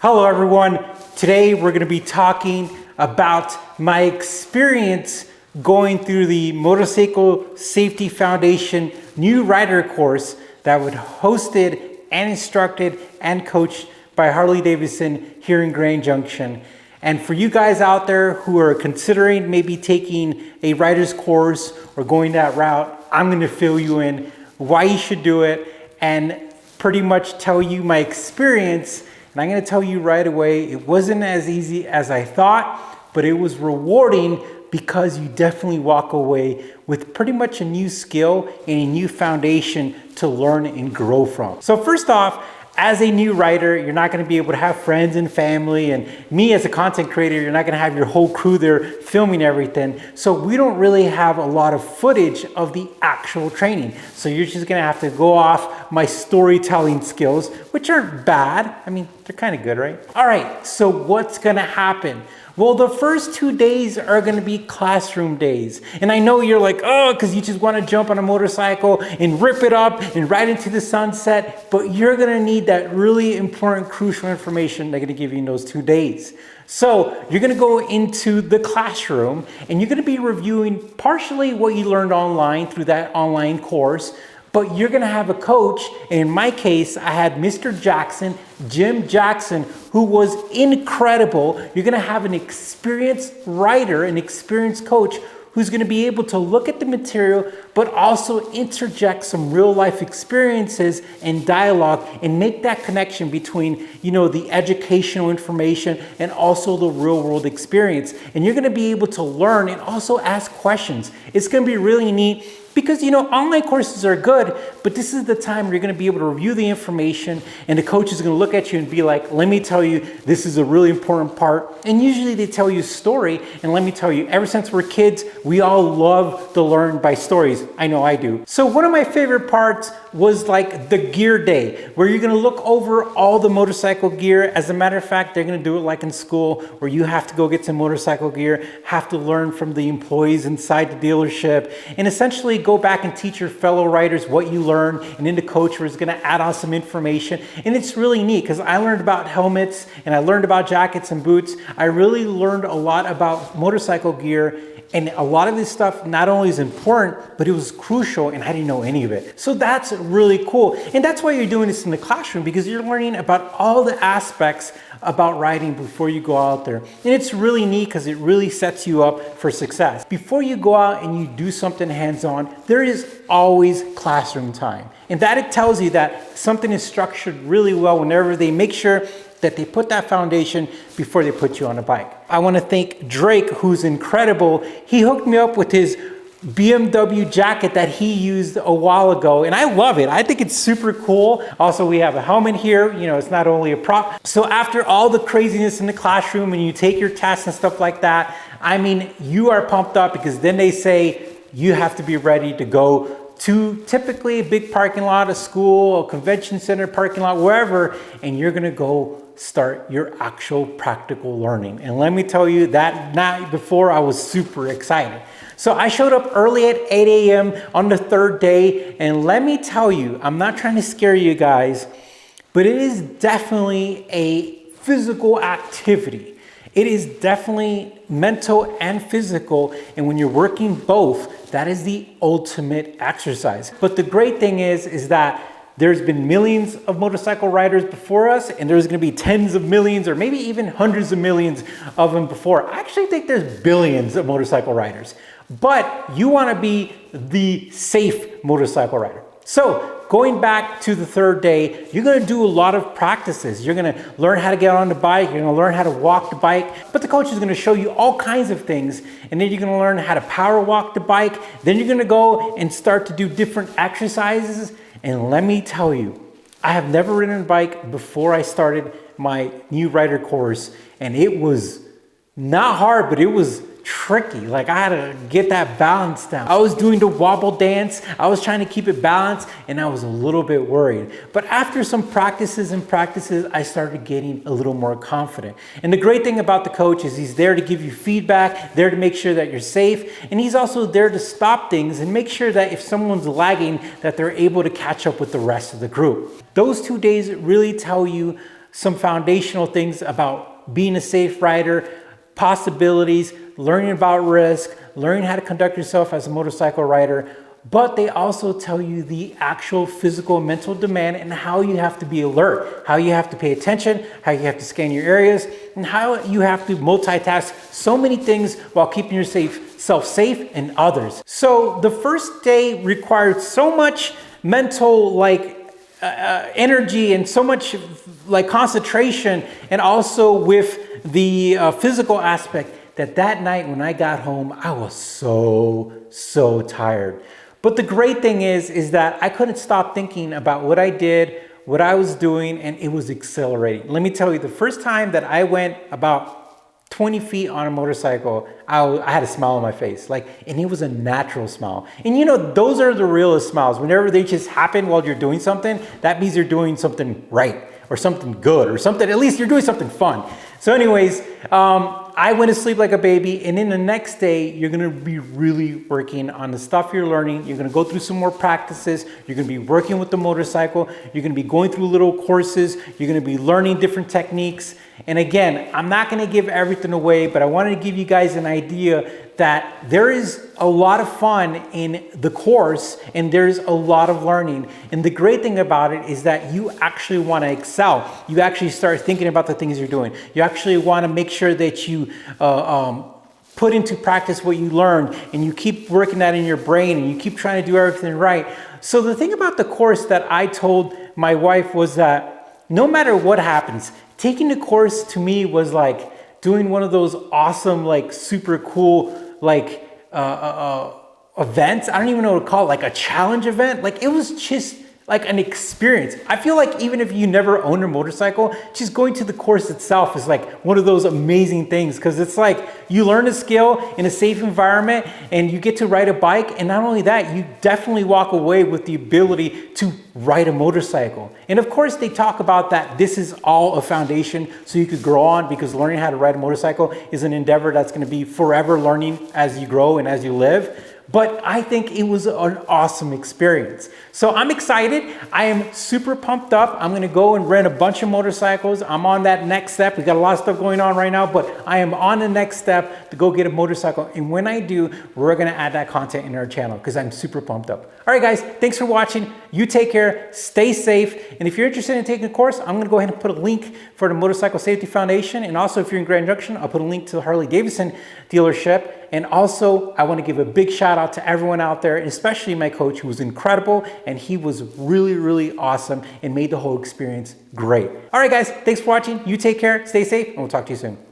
Hello everyone. Today we're going to be talking about my experience going through the Motorcycle Safety Foundation new rider course that was hosted and instructed and coached by Harley Davidson here in Grand Junction. And for you guys out there who are considering maybe taking a rider's course or going that route, I'm going to fill you in why you should do it and pretty much tell you my experience. And I'm going to tell you right away, it wasn't as easy as I thought, but it was rewarding because you definitely walk away with pretty much a new skill and a new foundation to learn and grow from. So first off, as a new writer, you're not going to be able to have friends and family, and me as a content creator, you're not going to have your whole crew there filming everything. So we don't really have a lot of footage of the actual training. So you're just going to have to go off my storytelling skills, which aren't bad. I mean, they're kind of good, right? All right, so what's going to happen? Well, the first 2 days are going to be classroom days. And I know you're like, oh, because you just want to jump on a motorcycle and rip it up and ride into the sunset. But you're going to need that really important, crucial information they're going to give you in those 2 days. So you're going to go into the classroom and you're going to be reviewing partially what you learned online through that online course. But you're going to have a coach, and in my case, I had Mr. Jackson, Jim Jackson, who was incredible. You're going to have an experienced writer, an experienced coach, who's going to be able to look at the material, but also interject some real life experiences and dialogue and make that connection between, the educational information and also the real world experience. And you're going to be able to learn and also ask questions. It's going to be really neat. Because, online courses are good, but this is the time where you're going to be able to review the information and the coach is going to look at you and be like, let me tell you, this is a really important part. And usually they tell you a story. And let me tell you, ever since we're kids, we all love to learn by stories. I know I do. So one of my favorite parts was like the gear day, where you're going to look over all the motorcycle gear. As a matter of fact, they're going to do it like in school, where you have to go get some motorcycle gear, have to learn from the employees inside the dealership, and essentially go back and teach your fellow riders what you learned. And then the coach was going to add on some information. And it's really neat because I learned about helmets and I learned about jackets and boots. I really learned a lot about motorcycle gear. And a lot of this stuff not only is important, but it was crucial and I didn't know any of it. So that's really cool. And that's why you're doing this in the classroom, because you're learning about all the aspects about riding before you go out there. And it's really neat because it really sets you up for success. Before you go out and you do something hands-on, there is always classroom time. And that it tells you that something is structured really well whenever they make sure that they put that foundation before they put you on a bike. I want to thank Drake, who's incredible. He hooked me up with his BMW jacket that he used a while ago, and I love it. I think it's super cool. Also, we have a helmet here. It's not only a prop. So after all the craziness in the classroom and you take your tests and stuff like that, I mean, you are pumped up because then they say you have to be ready to go to typically a big parking lot, a school, a convention center parking lot, wherever, and you're gonna go start your actual practical learning. And let me tell you, that night before, I was super excited. So I showed up early at 8 a.m. on the third day, and let me tell you, I'm not trying to scare you guys, but it is definitely a physical activity. It is definitely mental and physical, and when you're working both, that is the ultimate exercise. But the great thing is that there's been millions of motorcycle riders before us, and there's gonna be tens of millions or maybe even hundreds of millions of them before. I actually think there's billions of motorcycle riders, but you wanna be the safe motorcycle rider. So going back to the third day, you're gonna do a lot of practices. You're gonna learn how to get on the bike, you're gonna learn how to walk the bike, but the coach is gonna show you all kinds of things, and then you're gonna learn how to power walk the bike, then you're gonna go and start to do different exercises. And let me tell you, I have never ridden a bike before I started my new rider course, and it was not hard, but it was tricky. Like, I had to get that balance down. I was doing the wobble dance. I was trying to keep it balanced, and I was a little bit worried. But after some practices, I started getting a little more confident. And the great thing about the coach is he's there to give you feedback, there to make sure that you're safe, and he's also there to stop things and make sure that if someone's lagging, that they're able to catch up with the rest of the group. Those 2 days really tell you some foundational things about being a safe rider, possibilities, learning about risk, learning how to conduct yourself as a motorcycle rider. But they also tell you the actual physical and mental demand and how you have to be alert, how you have to pay attention, how you have to scan your areas, and how you have to multitask so many things while keeping yourself safe and others. So the first day required so much mental energy and so much concentration, and also with the physical aspect, that night when I got home, I was so tired. But the great thing is that I couldn't stop thinking about what I did, what I was doing, and it was exhilarating. Let me tell you, the first time that I went about 20 feet on a motorcycle, I had a smile on my face, and it was a natural smile. And you know, those are the realest smiles. Whenever they just happen while you're doing something, that means you're doing something right, or something good, or something, at least you're doing something fun. So anyways, I went to sleep like a baby, and then the next day, you're gonna be really working on the stuff you're learning. You're gonna go through some more practices. You're gonna be working with the motorcycle. You're gonna be going through little courses. You're gonna be learning different techniques. And again, I'm not gonna give everything away, but I wanted to give you guys an idea that there is a lot of fun in the course, and there's a lot of learning. And the great thing about it is that you actually want to excel. You actually start thinking about the things you're doing. You actually want to make sure that you put into practice what you learned, and you keep working that in your brain, and you keep trying to do everything right. So the thing about the course that I told my wife was that no matter what happens, taking the course to me was like doing one of those awesome, super cool, events. I don't even know what to call it, like a challenge event. It was just like an experience. I feel like even if you never owned a motorcycle, just going to the course itself is like one of those amazing things, because it's like you learn a skill in a safe environment and you get to ride a bike. And not only that, you definitely walk away with the ability to ride a motorcycle. And of course, they talk about that this is all a foundation so you could grow on, because learning how to ride a motorcycle is an endeavor that's going to be forever learning as you grow and as you live. But I think it was an awesome experience. So I'm excited. I am super pumped up. I'm gonna go and rent a bunch of motorcycles. I'm on that next step. We got a lot of stuff going on right now, but I am on the next step to go get a motorcycle. And when I do, we're gonna add that content in our channel, because I'm super pumped up. All right, guys, thanks for watching. You take care, stay safe. And if you're interested in taking a course, I'm gonna go ahead and put a link for the Motorcycle Safety Foundation. And also, if you're in Grand Junction, I'll put a link to the Harley Davidson dealership. And also, I want to give a big shout out to everyone out there, especially my coach, who was incredible, and he was really awesome and made the whole experience great. All right, guys, thanks for watching. You take care, stay safe, and we'll talk to you soon.